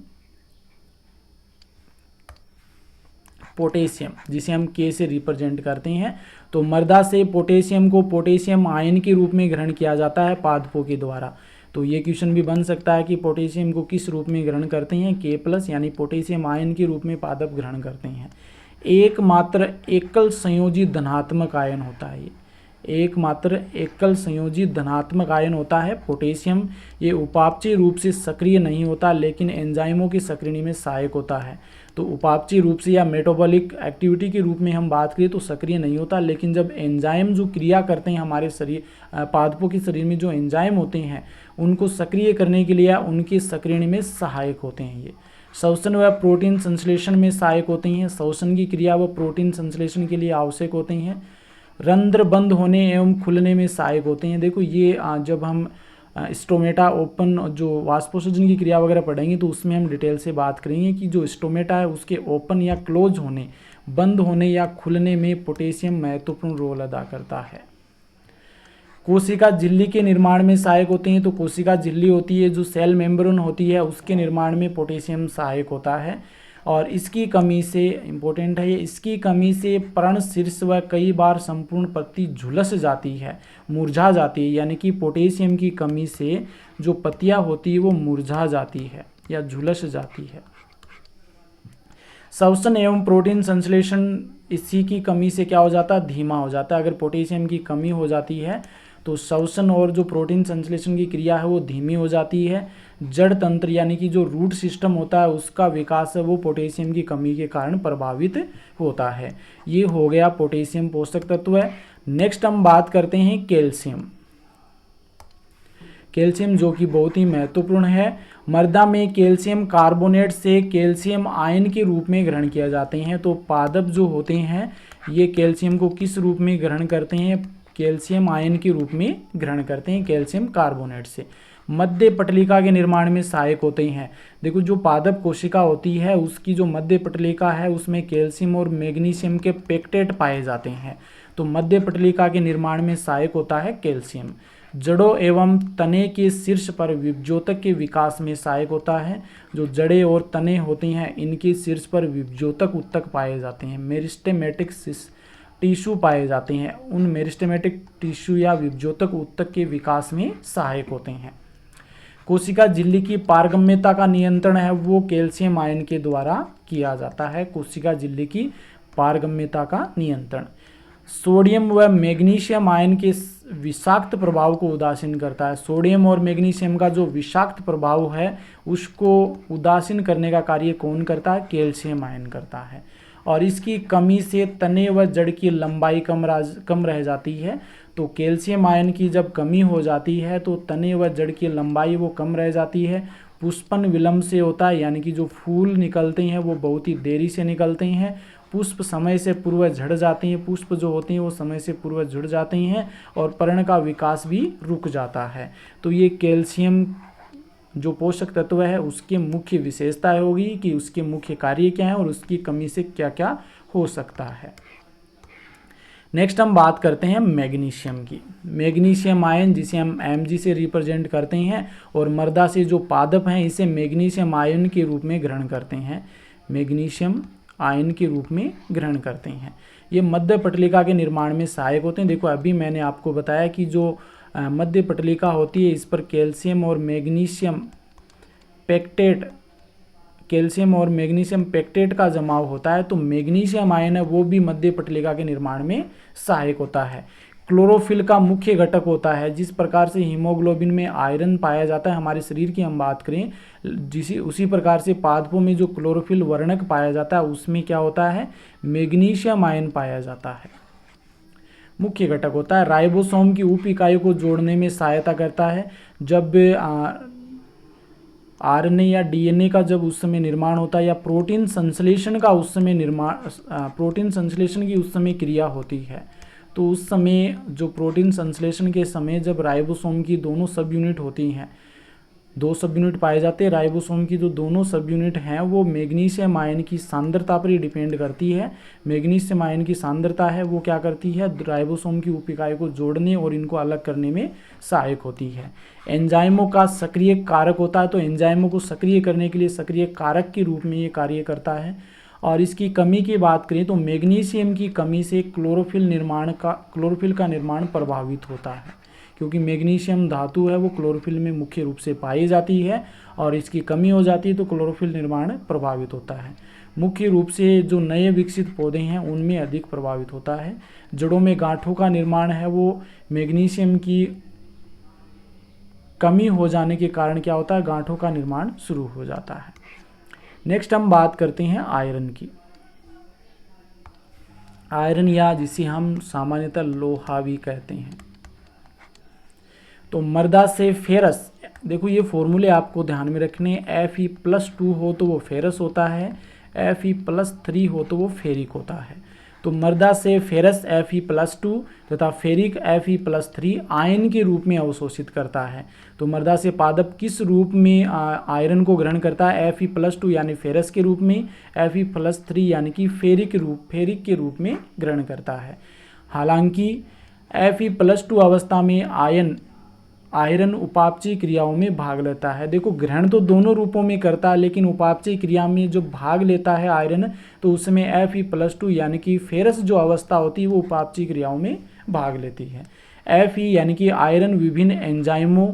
पोटेशियम जिसे हम K से रिप्रेजेंट करते हैं। तो मृदा से पोटेशियम को पोटेशियम आयन के रूप में ग्रहण किया जाता है पादपों के द्वारा। तो ये क्वेश्चन भी बन सकता है कि पोटेशियम को किस रूप में ग्रहण करते हैं, K+ यानी पोटेशियम आयन के रूप में पादप ग्रहण करते हैं। एकमात्र एकल संयोजित धनात्मक आयन होता है ये, एकमात्र एकल संयोजित धनात्मक आयन होता है पोटेशियम। ये उपापचय रूप से सक्रिय नहीं होता लेकिन एंजाइमों की सक्रियण में सहायक होता है। तो उपापचय रूप से या मेटाबॉलिक एक्टिविटी के रूप में हम बात करें तो सक्रिय नहीं होता, लेकिन जब एंजाइम जो क्रिया करते हैं हमारे शरीर पादपों के शरीर में जो एंजाइम होते हैं उनको सक्रिय करने के लिए या उनके सक्रियण में सहायक होते हैं। ये श्वसन व प्रोटीन संश्लेषण में सहायक होते हैं, श्वसन की क्रिया व प्रोटीन संश्लेषण के लिए आवश्यक होते हैं। रंध्र बंद होने एवं खुलने में सहायक होते हैं। देखो ये जब हम स्टोमेटा ओपन जो वाष्पोत्सर्जन की क्रिया वगैरह पढ़ेंगे तो उसमें हम डिटेल से बात करेंगे कि जो स्टोमेटा है उसके ओपन या क्लोज होने, बंद होने या खुलने में पोटेशियम महत्वपूर्ण रोल अदा करता है। कोशिका झिल्ली के निर्माण में सहायक होते हैं। तो कोशिका झिल्ली होती है जो सेल मेम्ब्रेन होती है, उसके निर्माण में पोटेशियम सहायक होता है। और इसकी कमी से, इम्पोर्टेंट है ये, इसकी कमी से पर्ण शीर्ष व कई बार संपूर्ण पत्ती झुलस जाती है, मुरझा जाती है। यानी कि पोटेशियम की कमी से जो पत्तियां होती है वो मुरझा जाती है या झुलस जाती है। श्वसन एवं प्रोटीन संश्लेषण इसी की कमी से क्या हो जाता है, धीमा हो जाता है। अगर पोटेशियम की कमी हो जाती है तो श्वसन और जो प्रोटीन संश्लेषण की क्रिया है वो धीमी हो जाती है। जड़ तंत्र यानी कि जो रूट सिस्टम होता है उसका विकास है वो पोटेशियम की कमी के कारण प्रभावित होता है। ये हो गया पोटेशियम पोषक तत्व है। नेक्स्ट हम बात करते हैं कैल्शियम। कैल्शियम जो कि बहुत ही महत्वपूर्ण है। मृदा में कैल्शियम कार्बोनेट से कैल्शियम आयन के रूप में ग्रहण किया जाते हैं। तो पादप जो होते हैं ये कैल्शियम को किस रूप में ग्रहण करते हैं, कैल्शियम आयन के रूप में ग्रहण करते हैं कैल्शियम कार्बोनेट से। मध्य पटलिका के निर्माण में सहायक होते हैं। देखो जो पादप कोशिका होती है उसकी जो मध्य पटलिका है उसमें कैल्शियम और मैग्नीशियम के पेक्टेट पाए जाते हैं। तो मध्य पटलिका के निर्माण में सहायक होता है कैल्शियम। जड़ों एवं तने के शीर्ष पर विभजोतक के विकास में सहायक होता है। जो जड़ें और तने होती हैं इनके शीर्ष पर विभजोतक उत्तक पाए जाते हैं, मेरिस्टेमेटिक टिश्यू पाए जाते हैं। उन मेरिस्टेमेटिक टिश्यू या विभजोतक उत्तक के विकास में सहायक होते हैं। कोशिका झिल्ली की पारगम्यता का नियंत्रण है वो कैल्शियम आयन के द्वारा किया जाता है। कोशिका झिल्ली की पारगम्यता का नियंत्रण सोडियम व मैग्नीशियम आयन के विषाक्त प्रभाव को उदासीन करता है। सोडियम और मैग्नीशियम का जो विषाक्त प्रभाव है उसको उदासीन करने का कार्य कौन करता है, कैल्शियम आयन करता है। और इसकी कमी से तने व जड़ की लंबाई कम रह जाती है। तो कैल्शियम आयन की जब कमी हो जाती है तो तने व जड़ की लंबाई वो कम रह जाती है। पुष्पन विलंब से होता है, यानी कि जो फूल निकलते हैं वो बहुत ही देरी से निकलते हैं। पुष्प समय से पूर्व झड़ जाते हैं, पुष्प जो होते हैं वो समय से पूर्व झड़ जाते हैं और पर्ण का विकास भी रुक जाता है। तो ये कैल्शियम जो पोषक तत्व है उसकी मुख्य विशेषता होगी कि उसके मुख्य कार्य क्या है और उसकी कमी से क्या क्या हो सकता है। नेक्स्ट हम बात करते हैं मैग्नीशियम की। मैग्नीशियम आयन जिसे हम Mg से रिप्रेजेंट करते हैं और मृदा से जो पादप हैं इसे मैग्नीशियम आयन के रूप में ग्रहण करते हैं, मैग्नीशियम आयन के रूप में ग्रहण करते हैं। ये मध्य पटलिका के निर्माण में सहायक होते हैं। देखो अभी मैंने आपको बताया कि जो मध्य पटलिका होती है इस पर कैल्शियम और मैग्नीशियम पेक्टेट का जमाव होता है। तो मैग्नीशियम आयन है वो भी मध्य पटलिका के निर्माण में सहायक होता है। क्लोरोफिल का मुख्य घटक होता है। जिस प्रकार से हीमोग्लोबिन में आयरन पाया जाता है, हमारे शरीर की हम बात करें उसी प्रकार से पादपों में जो क्लोरोफिल वर्णक पाया जाता है उसमें क्या होता है, मैग्नीशियम आयन पाया जाता है, मुख्य घटक होता है। राइबोसोम की उप इकाइयों को जोड़ने में सहायता करता है। जब आरएनए या डीएनए का जब उस समय निर्माण होता है या प्रोटीन संश्लेषण का उस समय प्रोटीन संश्लेषण की उस समय क्रिया होती है, तो उस समय जो प्रोटीन संश्लेषण के समय जब राइबोसोम की दोनों सब यूनिट होती हैं, 2 सब यूनिट पाए जाते हैं। राइबोसोम की जो दोनों सब यूनिट हैं वो मैग्नीशियम आयन की सांद्रता पर ही डिपेंड करती है। मैग्नीशियम आयन की सांद्रता है वो क्या करती है, राइबोसोम की उप इकाई को जोड़ने और इनको अलग करने में सहायक होती है। एंजाइमों का सक्रिय कारक होता है। तो एंजाइमों को सक्रिय करने के लिए सक्रिय कारक के रूप में ये कार्य करता है। और इसकी कमी की बात करें तो मैग्नीशियम की कमी से क्लोरोफिल का निर्माण प्रभावित होता है, क्योंकि मैग्नीशियम धातु है वो क्लोरोफिल में मुख्य रूप से पाई जाती है और इसकी कमी हो जाती है तो क्लोरोफिल निर्माण प्रभावित होता है। मुख्य रूप से जो नए विकसित पौधे हैं उनमें अधिक प्रभावित होता है। जड़ों में गांठों का निर्माण है वो मैग्नीशियम की कमी हो जाने के कारण क्या होता है, गांठों का निर्माण शुरू हो जाता है। नेक्स्ट हम बात करते हैं आयरन की। आयरन या जिसे हम सामान्यतः लोहा भी कहते हैं। तो मृदा से फेरस, देखो ये फॉर्मूले आपको ध्यान में रखने, Fe+2 हो तो वो फेरस होता है, Fe+3 हो तो वो फेरिक होता है। तो मृदा से फेरस Fe+2 तथा फेरिक Fe+3 आयन के रूप में अवशोषित करता है। तो मृदा से पादप किस रूप में आयरन को ग्रहण करता है? Fe+2 यानी फेरस के रूप में, Fe+3 यानी कि फेरिक के रूप में ग्रहण करता है। हालांकि Fe+2 अवस्था में आयरन उपापचयी क्रियाओं में भाग लेता है। देखो, ग्रहण तो दोनों रूपों में करता है, लेकिन उपापचयी क्रिया में जो भाग लेता है आयरन, तो उसमें Fe+2 यानी कि फेरस जो अवस्था होती है वो उपापचयी क्रियाओं में भाग लेती है। Fe यानी कि आयरन विभिन्न एंजाइमों,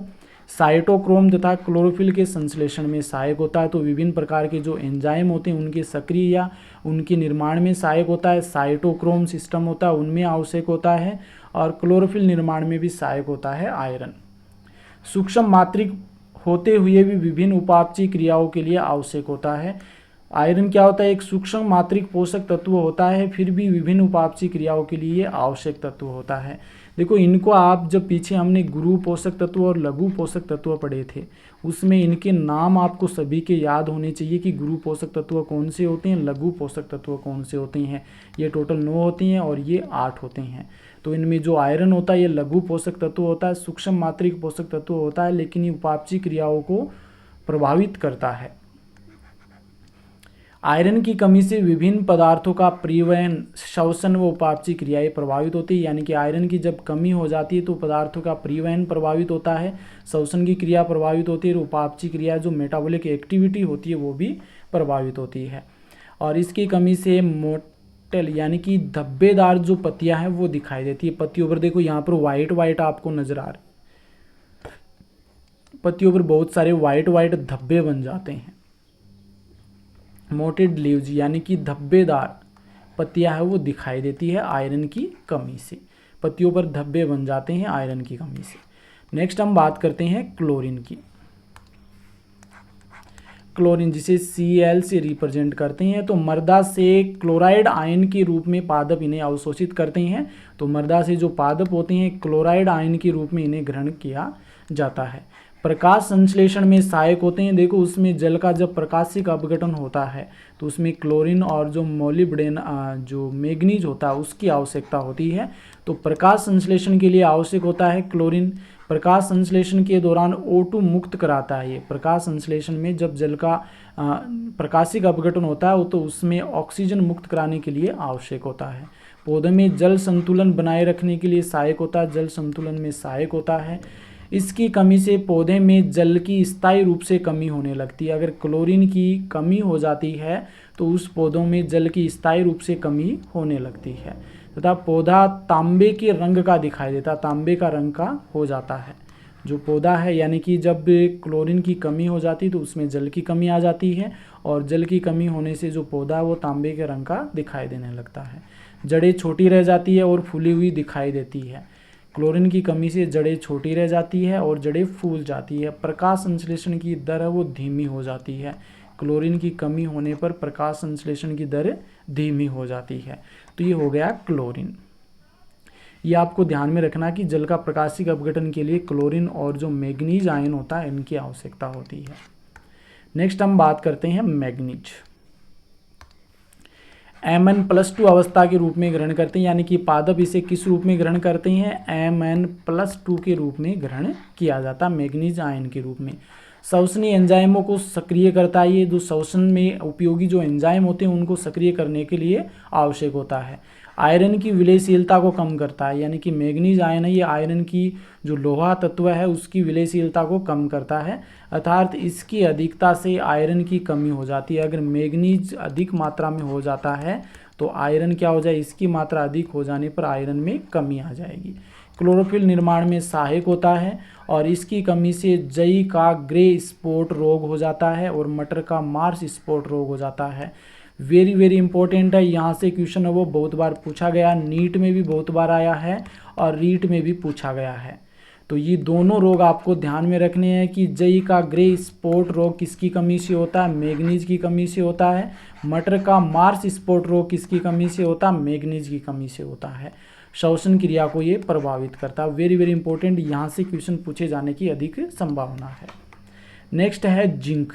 साइटोक्रोम तथा क्लोरोफिल के संश्लेषण में सहायक होता है। तो विभिन्न प्रकार के जो एंजाइम होते हैं उनके सक्रिय या उनके निर्माण में सहायक होता है। साइटोक्रोम सिस्टम होता है उनमें आवश्यक होता है, और क्लोरोफिल निर्माण में भी सहायक होता है आयरन। सूक्ष्म मात्रिक होते हुए भी विभिन्न उपापचयी क्रियाओं के लिए आवश्यक होता है। आयरन क्या होता है? एक सूक्ष्म मात्रिक पोषक तत्व होता है, फिर भी विभिन्न उपापचयी क्रियाओं के लिए आवश्यक तत्व होता है। देखो, इनको आप जब पीछे हमने गुरु पोषक तत्व और लघु पोषक तत्व पढ़े थे, उसमें इनके नाम आपको सभी के याद होने चाहिए कि गुरु पोषक तत्व कौन से होते हैं, लघु पोषक तत्व कौन से होते हैं। ये टोटल 9 होते हैं और ये 8 होते हैं। तो इनमें जो आयरन होता है ये लघु पोषक तत्व होता है, सूक्ष्म मात्रिक पोषक तत्व होता है, लेकिन ये उपापचयी क्रियाओं को प्रभावित करता है। आयरन की कमी से विभिन्न पदार्थों का परिवहन, श्वसन व उपापचयी क्रियाएं प्रभावित होती है। यानी कि आयरन की जब कमी हो जाती है तो पदार्थों का परिवहन प्रभावित होता है, श्वसन की क्रिया प्रभावित होती है, और उपापचयी क्रिया जो मेटाबॉलिक एक्टिविटी होती है वो भी प्रभावित होती है। और इसकी कमी से मोटेल यानी कि धब्बेदार जो पत्तियां हैं वो दिखाई देती है। पत्तियों पर देखो यहाँ पर वाइट आपको नजर आ रहे, पत्तियों पर बहुत सारे वाइट धब्बे बन जाते हैं। मोटेड लीव्स यानी कि धब्बेदार पत्तियां है वो दिखाई देती है आयरन की कमी से। पत्तियों पर धब्बे बन जाते हैं आयरन की कमी से। नेक्स्ट हम बात करते हैं क्लोरीन की। क्लोरीन जिसे Cl से रिप्रेजेंट करते हैं। तो मृदा से क्लोराइड आयन के रूप में पादप इन्हें अवशोषित करते हैं। तो मृदा से जो पादप होते हैं क्लोराइड आयन के रूप में इन्हें ग्रहण किया जाता है। प्रकाश संश्लेषण में सहायक होते हैं। देखो, उसमें जल का जब प्रकाशिक अपघटन होता है तो उसमें क्लोरीन और जो मोलिब्डेन जो मैग्नीज होता है उसकी आवश्यकता होती है। तो प्रकाश संश्लेषण के लिए आवश्यक होता है क्लोरीन। प्रकाश संश्लेषण के दौरान O2 मुक्त कराता है। ये प्रकाश संश्लेषण में जब जल का प्रकाशिक अपघटन होता है तो उसमें ऑक्सीजन मुक्त कराने के लिए आवश्यक होता है। पौधे में जल संतुलन बनाए रखने के लिए सहायक होता है, जल संतुलन में सहायक होता है। इसकी कमी से पौधे में जल की स्थायी रूप से कमी होने लगती है। अगर क्लोरीन की कमी हो जाती है तो उस पौधों में जल की स्थायी रूप से कमी होने लगती है तथा पौधा तांबे के रंग का दिखाई देता, तांबे का रंग का हो जाता है जो पौधा है। यानी कि जब क्लोरीन की कमी हो जाती है तो उसमें जल की कमी आ जाती है, और जल की कमी होने से जो पौधा है वो तांबे के रंग का दिखाई देने लगता है। जड़ें छोटी रह जाती है और फूली हुई दिखाई देती है। क्लोरीन की कमी से जड़ें छोटी रह जाती है और जड़ें फूल जाती है। प्रकाश संश्लेषण की दर है वो धीमी हो जाती है। क्लोरीन की कमी होने पर प्रकाश संश्लेषण की दर धीमी हो जाती है। तो ये हो गया क्लोरीन। ये आपको ध्यान में रखना कि जल का प्रकाशिक अपघटन के लिए क्लोरीन और जो मैग्नीज आयन होता है इनकी आवश्यकता होती है। नेक्स्ट हम बात करते हैं मैग्नीज। Mn+2 अवस्था के रूप में ग्रहण करते हैं। यानी कि पादप इसे किस रूप में ग्रहण करते हैं? Mn+2 के रूप में ग्रहण किया जाता है, मैग्नीज आयन के रूप में। श्वसनीय एंजाइमों को सक्रिय करता है। ये जो श्वसन में उपयोगी जो एंजाइम होते हैं उनको सक्रिय करने के लिए आवश्यक होता है। आयरन की विलयशीलता को कम करता है। यानी कि मैग्नीज आयन है ये आयरन की जो लोहा तत्व है उसकी विलयशीलता को कम करता है, अर्थात इसकी अधिकता से आयरन की कमी हो जाती है। अगर मैग्नीज अधिक मात्रा में हो जाता है तो आयरन क्या हो जाए, इसकी मात्रा अधिक हो जाने पर आयरन में कमी आ जाएगी। क्लोरोफिल निर्माण में सहायक होता है, और इसकी कमी से जई का ग्रे स्पॉट रोग हो जाता है और मटर का मार्श स्पॉट रोग हो जाता है। वेरी इंपॉर्टेंट है, यहाँ से क्वेश्चन है वो बहुत बार पूछा गया, नीट में भी बहुत बार आया है और रीट में भी पूछा गया है। तो ये दोनों रोग आपको ध्यान में रखने हैं कि जई का ग्रे स्पॉट रोग किसकी कमी से होता है? मैग्नीज की कमी से होता है। मटर का मार्श स्पॉट रोग किसकी कमी से होता है? मैग्नीज की कमी से होता है। श्वसन क्रिया को ये प्रभावित करता है। वेरी इंपॉर्टेंट, यहाँ से क्वेश्चन पूछे जाने की अधिक संभावना है। नेक्स्ट है जिंक।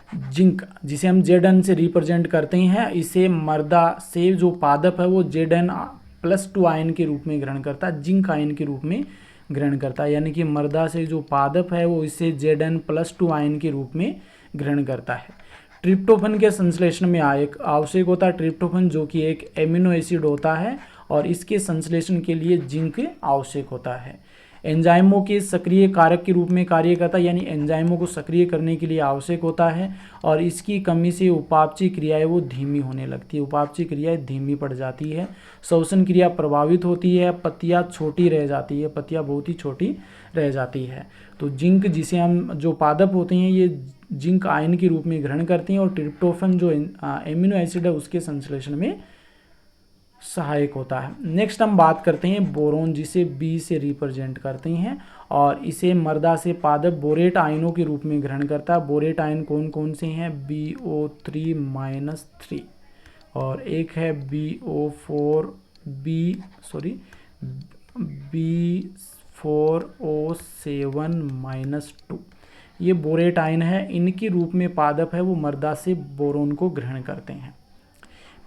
जिंक जिसे हम Zn से रिप्रेजेंट करते हैं, इसे मर्दा से जो पादप है वो Zn+2 आयन के रूप में ग्रहण करता है, जिंक आयन के रूप में ग्रहण करता है। यानी कि मर्दा से जो पादप है वो इसे Zn+2 आयन के रूप में ग्रहण करता है। ट्रिप्टोफन के संश्लेषण में आवश्यक होता है ट्रिप्टोफन, जो कि एक एमिनो एसिड होता है और इसके संश्लेषण के लिए जिंक आवश्यक होता है। एंजाइमों के सक्रिय कारक के रूप में कार्य करता है, यानी एंजाइमों को सक्रिय करने के लिए आवश्यक होता है और इसकी कमी से उपापचय क्रियाएं वो धीमी होने लगती है, उपापचय क्रियाएं धीमी पड़ जाती है, श्वसन क्रिया प्रभावित होती है, पत्तियां छोटी रह जाती है, पत्तियां बहुत ही छोटी रह जाती है। तो जिंक जिसे हम जो पादप होते हैं ये जिंक आयन के रूप में ग्रहण करते हैं और ट्रिप्टोफन जो एमिनो एसिड है उसके संश्लेषण में सहायक होता है। नेक्स्ट हम बात करते हैं बोरोन, जिसे बी से रिप्रेजेंट करते हैं और इसे मर्दा से पादप बोरेट आयनों के रूप में ग्रहण करता है। बोरेट आयन कौन कौन से हैं? BO3-3 और एक है B4O7-2। ये बोरेट आयन है, इनके रूप में पादप है वो मर्दा से बोरोन को ग्रहण करते हैं।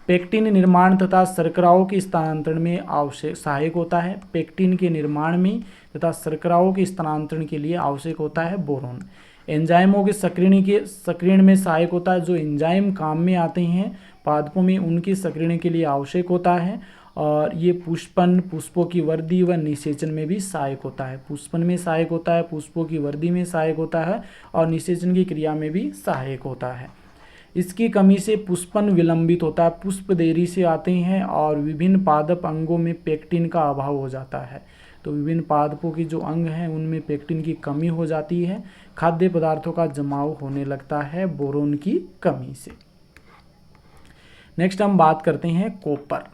पेक्टिन निर्माण तथा शर्कराओं के स्थानांतरण में आवश्यक सहायक होता है। पेक्टिन के निर्माण में तथा शर्कराओं के स्थानांतरण के लिए आवश्यक होता है बोरोन। एंजाइमों के सक्रियण में सहायक होता है। जो एंजाइम काम में आते हैं पादपों में उनके सक्रियण के लिए आवश्यक होता है और ये पुष्पन, पुष्पों की वृद्धि व निषेचन में भी सहायक होता है। पुष्पन में सहायक होता है, पुष्पों की वृद्धि में सहायक होता है और निषेचन की क्रिया में भी सहायक होता है। इसकी कमी से पुष्पन विलंबित होता है, पुष्प देरी से आते हैं और विभिन्न पादप अंगों में पेक्टिन का अभाव हो जाता है। तो विभिन्न पादपों की जो अंग हैं उनमें पेक्टिन की कमी हो जाती है, खाद्य पदार्थों का जमाव होने लगता है बोरोन की कमी से। नेक्स्ट हम बात करते हैं कॉपर।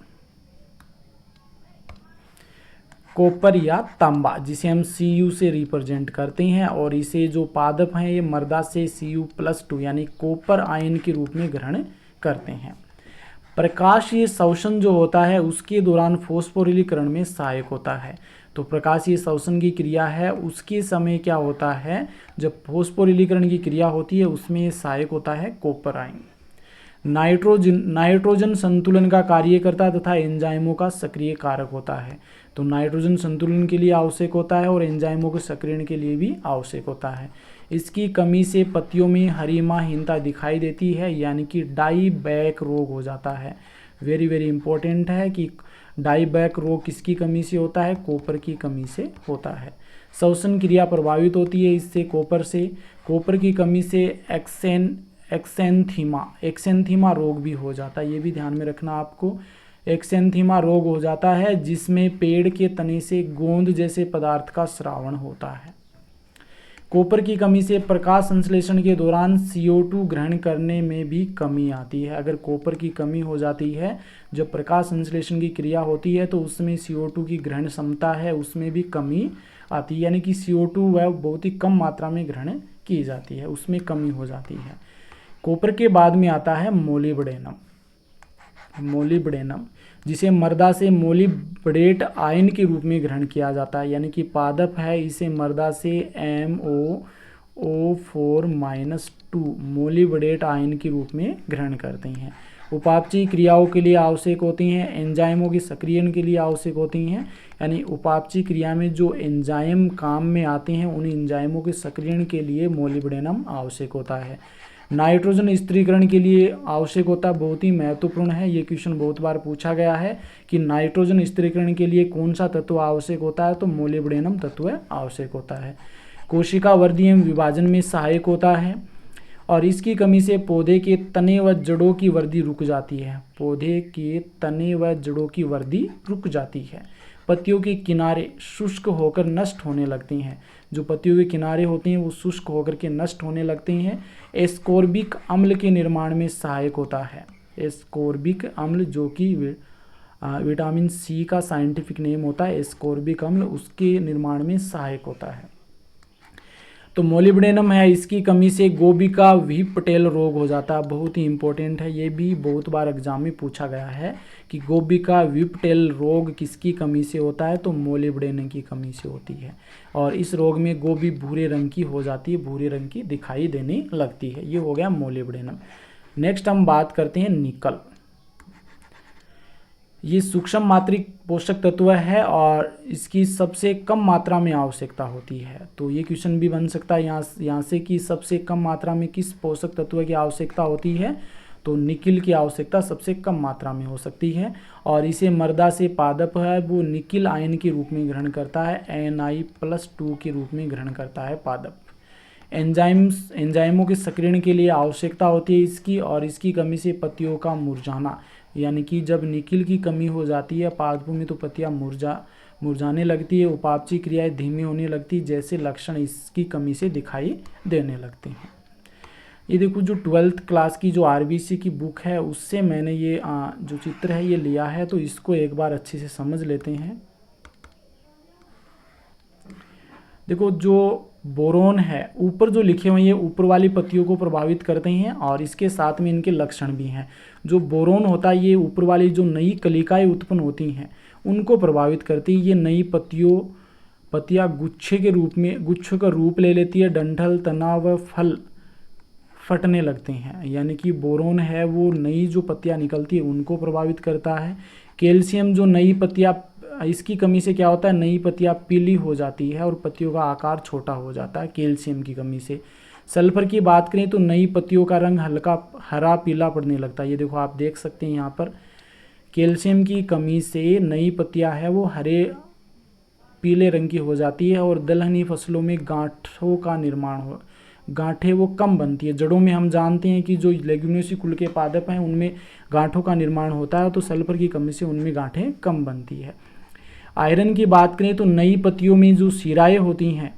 कॉपर या तांबा, जिसे हम Cu से रिप्रेजेंट करते हैं और इसे जो पादप हैं ये मर्दा से Cu+2 यानी कॉपर आयन के रूप में ग्रहण करते हैं। प्रकाशीय शोषण जो होता है उसके दौरान फॉस्फोरिलीकरण में सहायक होता है। तो प्रकाशीय शोषण की क्रिया है उसके समय क्या होता है, जब फॉस्फोरिलीकरण की क्रिया होती है उसमें सहायक होता है कॉपर आयन। नाइट्रोजन संतुलन का कार्य करता है तथा एंजाइमों का सक्रिय कारक होता है। तो नाइट्रोजन संतुलन के लिए आवश्यक होता है और एंजाइमों के सक्रियण के लिए भी आवश्यक होता है। इसकी कमी से पत्तियों में हरिमाहीनता दिखाई देती है, यानी कि डाई बैक रोग हो जाता है। वेरी वेरी इंपॉर्टेंट है कि डाई बैक रोग किसकी कमी से होता है? कॉपर की कमी से होता है। श्वसन क्रिया प्रभावित होती है इससे कॉपर की कमी से एक्सेंथीमा रोग भी हो जाता है, ये भी ध्यान में रखना आपको। एक्सेंथीमा रोग हो जाता है जिसमें पेड़ के तने से गोंद जैसे पदार्थ का स्रावण होता है। कॉपर की कमी से प्रकाश संश्लेषण के दौरान CO2 ग्रहण करने में भी कमी आती है। अगर कॉपर की कमी हो जाती है, जब प्रकाश संश्लेषण की क्रिया होती है तो उसमें CO2 की ग्रहण क्षमता है उसमें भी कमी आती है, यानी कि CO2 वह बहुत ही कम मात्रा में ग्रहण की जाती है, उसमें कमी हो जाती है। कॉपर के बाद में आता है मोलिब्डेनम, जिसे मर्दा से मोलिब्डेट आयन के रूप में ग्रहण किया जाता है, यानी कि पादप है इसे मर्दा से MoO4-2 मोलिब्डेट आयन के रूप में ग्रहण करते हैं। उपापचयी क्रियाओं के लिए आवश्यक होती हैं, एंजाइमों के सक्रियण के लिए आवश्यक होती हैं, यानी उपापचयी क्रिया में जो एंजाइम काम में आते हैं उन एंजाइमों के सक्रियण के लिए मोलिब्डेनम आवश्यक होता है। नाइट्रोजन स्थिरीकरण के लिए आवश्यक होता है, बहुत ही महत्वपूर्ण है, ये क्वेश्चन बहुत बार पूछा गया है कि नाइट्रोजन स्थिरीकरण के लिए कौन सा तत्व आवश्यक होता है, तो मोलिब्डेनम तत्व आवश्यक होता है। कोशिका वृद्धि एवं विभाजन में सहायक होता है और इसकी कमी से पौधे के तने व जड़ों की वृद्धि रुक जाती है। पौधे के तने व जड़ों की वृद्धि रुक जाती है। पत्तियों के किनारे शुष्क होकर नष्ट होने लगती हैं, जो पत्तियों के किनारे होते हैं वो शुष्क होकर के नष्ट होने लगते हैं। एस्कोर्बिक अम्ल के निर्माण में सहायक होता है। एस्कोर्बिक अम्ल जो कि विटामिन C का साइंटिफिक नेम होता है एस्कोर्बिक अम्ल, उसके निर्माण में सहायक होता है। तो मोलिब्डेनम है, इसकी कमी से गोभी का व्हीप-टेल रोग हो जाता है। बहुत ही इंपॉर्टेंट है, ये भी बहुत बार एग्जाम में पूछा गया है कि गोभी का व्हीप-टेल रोग किसकी कमी से होता है, तो मोलिब्डेनम की कमी से होती है। और इस रोग में गोभी भूरे रंग की हो जाती है, भूरे रंग की दिखाई देने लगती है। ये हो गया मोलिब्डेनम। नेक्स्ट हम बात करते हैं निकल। ये सूक्ष्म मात्रिक पोषक तत्व है और इसकी सबसे कम मात्रा में आवश्यकता होती है। तो ये क्वेश्चन भी बन सकता है यहाँ से कि सबसे कम मात्रा में किस पोषक तत्व की आवश्यकता होती है, तो निकिल की आवश्यकता सबसे कम मात्रा में हो सकती है। और इसे मृदा से पादप है वो निकिल आयन के रूप में ग्रहण करता है, Na+2 के रूप में ग्रहण करता है पादप। एंजाइमों के सक्रियण के लिए आवश्यकता होती है इसकी, और इसकी कमी से पत्तियों का मुरझाना, यानी कि जब निकिल की कमी हो जाती है पादपों में तो पत्तियां मुरझाने लगती है, उपापचय क्रियाएं धीमी होने लगती है, जैसे लक्षण इसकी कमी से दिखाई देने लगते हैं। ये देखो जो 12th क्लास की जो आरबीसी की बुक है उससे मैंने ये जो चित्र है ये लिया है, तो इसको एक बार अच्छे से समझ लेते हैं। देखो जो बोरोन है ऊपर जो लिखे हुए हैं ये ऊपर वाली पत्तियों को प्रभावित करते हैं और इसके साथ में इनके लक्षण भी हैं। जो बोरोन होता है ये ऊपर वाली जो नई कलिकाएं उत्पन्न होती हैं उनको प्रभावित करती है। ये नई पत्तियां गुच्छों का रूप ले लेती है, डंठल तना व फल फटने लगते हैं, यानी कि बोरोन है वो नई जो पत्तियां निकलती है उनको प्रभावित करता है। कैल्शियम जो नई पत्तियां, इसकी कमी से क्या होता है, नई पत्तियां पीली हो जाती है और पत्तियों का आकार छोटा हो जाता है कैल्शियम की कमी से। सल्फर की बात करें तो नई पत्तियों का रंग हल्का हरा पीला पड़ने लगता है। ये देखो आप देख सकते हैं यहाँ पर कैल्शियम की कमी से नई पत्तियां है वो हरे पीले रंग की हो जाती है और दलहनी फसलों में गांठें वो कम बनती है। जड़ों में हम जानते हैं कि जो लेग्यूमिनेसी कुल के पादप हैं उनमें गांठों का निर्माण होता है, तो सल्फर की कमी से उनमें गांठें कम बनती है। आयरन की बात करें तो नई पत्तियों में जो सिराएं होती हैं,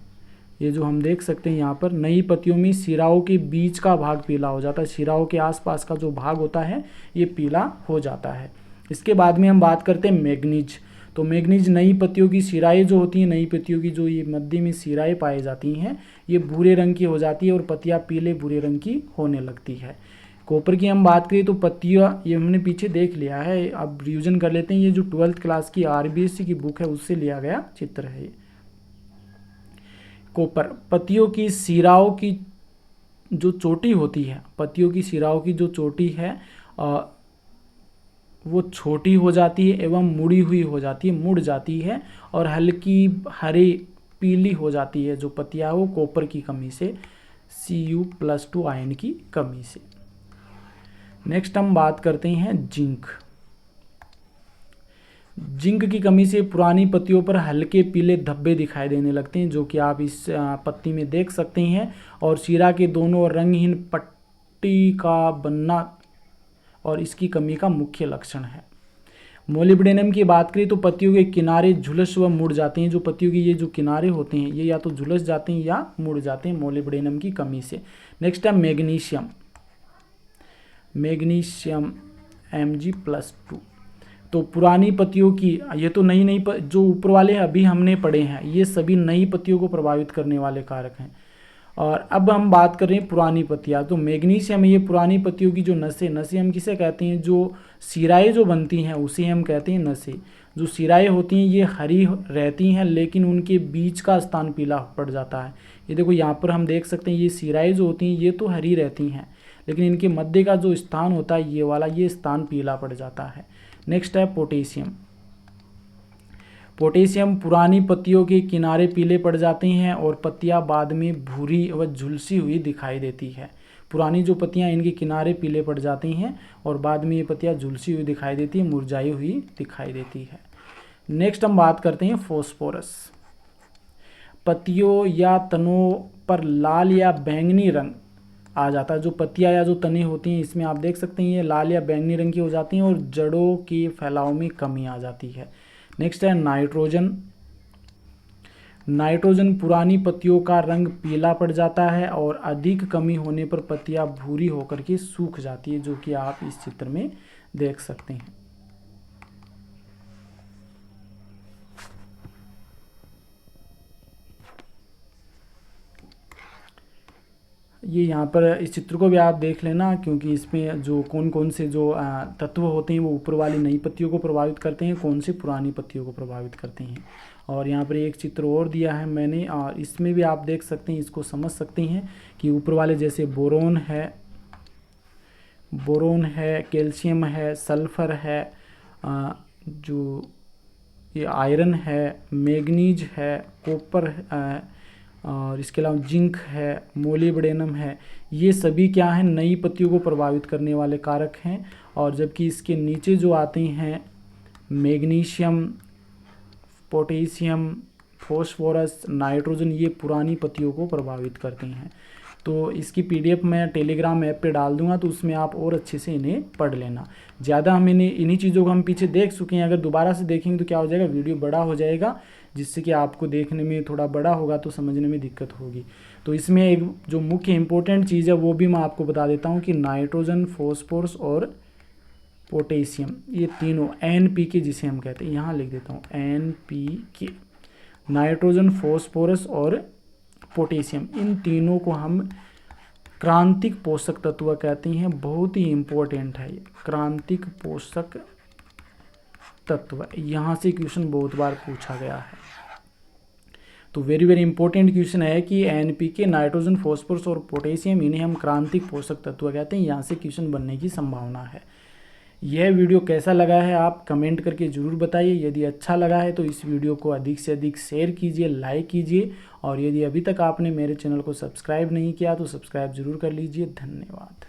ये जो हम देख सकते हैं यहाँ पर नई पत्तियों में सिराओं के बीच का भाग पीला हो जाता है, सिराओं के आसपास का जो भाग होता है ये पीला हो जाता है। इसके बाद में हम बात करते हैं मैग्नीज। तो मैग्नीज नई पत्तियों की सिराएं जो होती हैं, नई पत्तियों की जो ये मध्य में सिराएं पाई जाती हैं ये भूरे रंग की हो जाती है और पत्तियां पीले भूरे रंग की होने लगती है। कॉपर की हम बात करें तो पत्तियां, ये हमने पीछे देख लिया है, अब रिवीजन कर लेते हैं। ये जो 12th क्लास की आरबीएससी की बुक है उससे लिया गया चित्र है। कॉपर पत्तियों की सिराओं की जो चोटी होती है, पत्तियों की सिराओं की जो चोटी है वो छोटी हो जाती है एवं मुड़ी हुई हो जाती है, मुड़ जाती है और हल्की हरे पीली हो जाती है जो पत्तियां वो कॉपर की कमी से, Cu+2 आयन की कमी से। नेक्स्ट हम बात करते हैं जिंक। जिंक की कमी से पुरानी पत्तियों पर हल्के पीले धब्बे दिखाई देने लगते हैं, जो कि आप इस पत्ती में देख सकते हैं, और सिरा के दोनों ओर रंगहीन पट्टी का बनना और इसकी कमी का मुख्य लक्षण है। मोलिब्डेनम की बात करें तो पत्तियों के किनारे झुलस व मुड़ जाते हैं। जो पत्तियों के ये जो किनारे होते हैं ये या तो झुलस जाते हैं या मुड़ जाते हैं मोलिब्डेनम की कमी से। नेक्स्ट है मैग्नीशियम। Mg+2। तो पुरानी पत्तियों की, ये तो नई जो ऊपर वाले अभी हमने पढ़े हैं ये सभी नई पत्तियों को प्रभावित करने वाले कारक हैं। और अब हम बात कर रहे हैं पुरानी पत्तियां। तो मैग्नीशियम ये पुरानी पत्तियों की जो नसें हम किसे कहते हैं, जो सिराएं जो बनती हैं उसे हम कहते हैं नसें। जो सिराएं होती हैं ये हरी रहती हैं लेकिन उनके बीच का स्थान पीला पड़ जाता है। ये देखो यहाँ पर हम देख सकते हैं ये सिराएं जो होती हैं ये तो हरी रहती हैं लेकिन इनके मध्य का जो स्थान होता है ये वाला, ये स्थान पीला पड़ जाता है। नेक्स्ट है पोटेशियम। पोटेशियम पुरानी पत्तियों के किनारे पीले पड़ जाते हैं और पत्तियां बाद में भूरी व झुलसी हुई दिखाई देती है। पुरानी जो पत्तियां इनके किनारे पीले पड़ जाती हैं और बाद में ये पत्तियां झुलसी हुई दिखाई देती है, मुरझाई हुई दिखाई देती है। नेक्स्ट हम बात करते हैं फॉस्फोरस। पत्तियों या तनों पर लाल या बैंगनी रंग आ जाता है। जो पत्तियां या जो तने होती हैं इसमें आप देख सकते हैं ये लाल या बैंगनी रंग की हो जाती हैं और जड़ों के फैलाव में कमी आ जाती है। नेक्स्ट है नाइट्रोजन। नाइट्रोजन पुरानी पत्तियों का रंग पीला पड़ जाता है और अधिक कमी होने पर पत्तियां भूरी होकर के सूख जाती है, जो कि आप इस चित्र में देख सकते हैं। ये यहाँ पर इस चित्र को भी आप देख लेना, क्योंकि इसमें जो कौन कौन से जो तत्व होते हैं वो ऊपर वाली नई पत्तियों को प्रभावित करते हैं, कौन से पुरानी पत्तियों को प्रभावित करते हैं। और यहाँ पर एक चित्र और दिया है मैंने, और इसमें भी आप देख सकते हैं, इसको समझ सकते हैं कि ऊपर वाले जैसे बोरोन है, कैल्शियम है, सल्फर है, जो ये आयरन है, मैग्नीज है, कॉपर और इसके अलावा जिंक है, मोलिब्डेनम है, ये सभी क्या हैं, नई पत्तियों को प्रभावित करने वाले कारक हैं। और जबकि इसके नीचे जो आते हैं मैग्नीशियम, पोटेशियम, फॉस्फोरस, नाइट्रोजन, ये पुरानी पत्तियों को प्रभावित करते हैं। तो इसकी पीडीएफ मैं टेलीग्राम ऐप पे डाल दूंगा, तो उसमें आप और अच्छे से इन्हें पढ़ लेना। ज़्यादा हम इन्हीं चीज़ों को हम पीछे देख चुके हैं, अगर दोबारा से देखेंगे तो क्या हो जाएगा, वीडियो बड़ा हो जाएगा, जिससे कि आपको देखने में थोड़ा बड़ा होगा तो समझने में दिक्कत होगी। तो इसमें एक जो मुख्य इंपॉर्टेंट चीज़ है वो भी मैं आपको बता देता हूँ कि नाइट्रोजन, फॉस्फोरस और पोटेशियम, ये तीनों NPK जिसे हम कहते हैं, यहाँ लिख देता हूँ NPK, नाइट्रोजन, फॉस्फोरस और पोटेशियम, इन तीनों को हम क्रांतिक पोषक तत्व कहते हैं। बहुत ही इंपॉर्टेंट है ये क्रांतिक पोषक तत्व, यहाँ से क्वेश्चन बहुत बार पूछा गया है। तो वेरी वेरी इंपॉर्टेंट क्वेश्चन है कि NPK, नाइट्रोजन, फॉस्फोरस और पोटेशियम, इन्हें हम क्रांतिक पोषक तत्व कहते हैं। यहाँ से क्वेश्चन बनने की संभावना है। यह वीडियो कैसा लगा है आप कमेंट करके ज़रूर बताइए। यदि अच्छा लगा है तो इस वीडियो को अधिक से अधिक शेयर कीजिए, लाइक कीजिए, और यदि अभी तक आपने मेरे चैनल को सब्सक्राइब नहीं किया तो सब्सक्राइब जरूर कर लीजिए। धन्यवाद।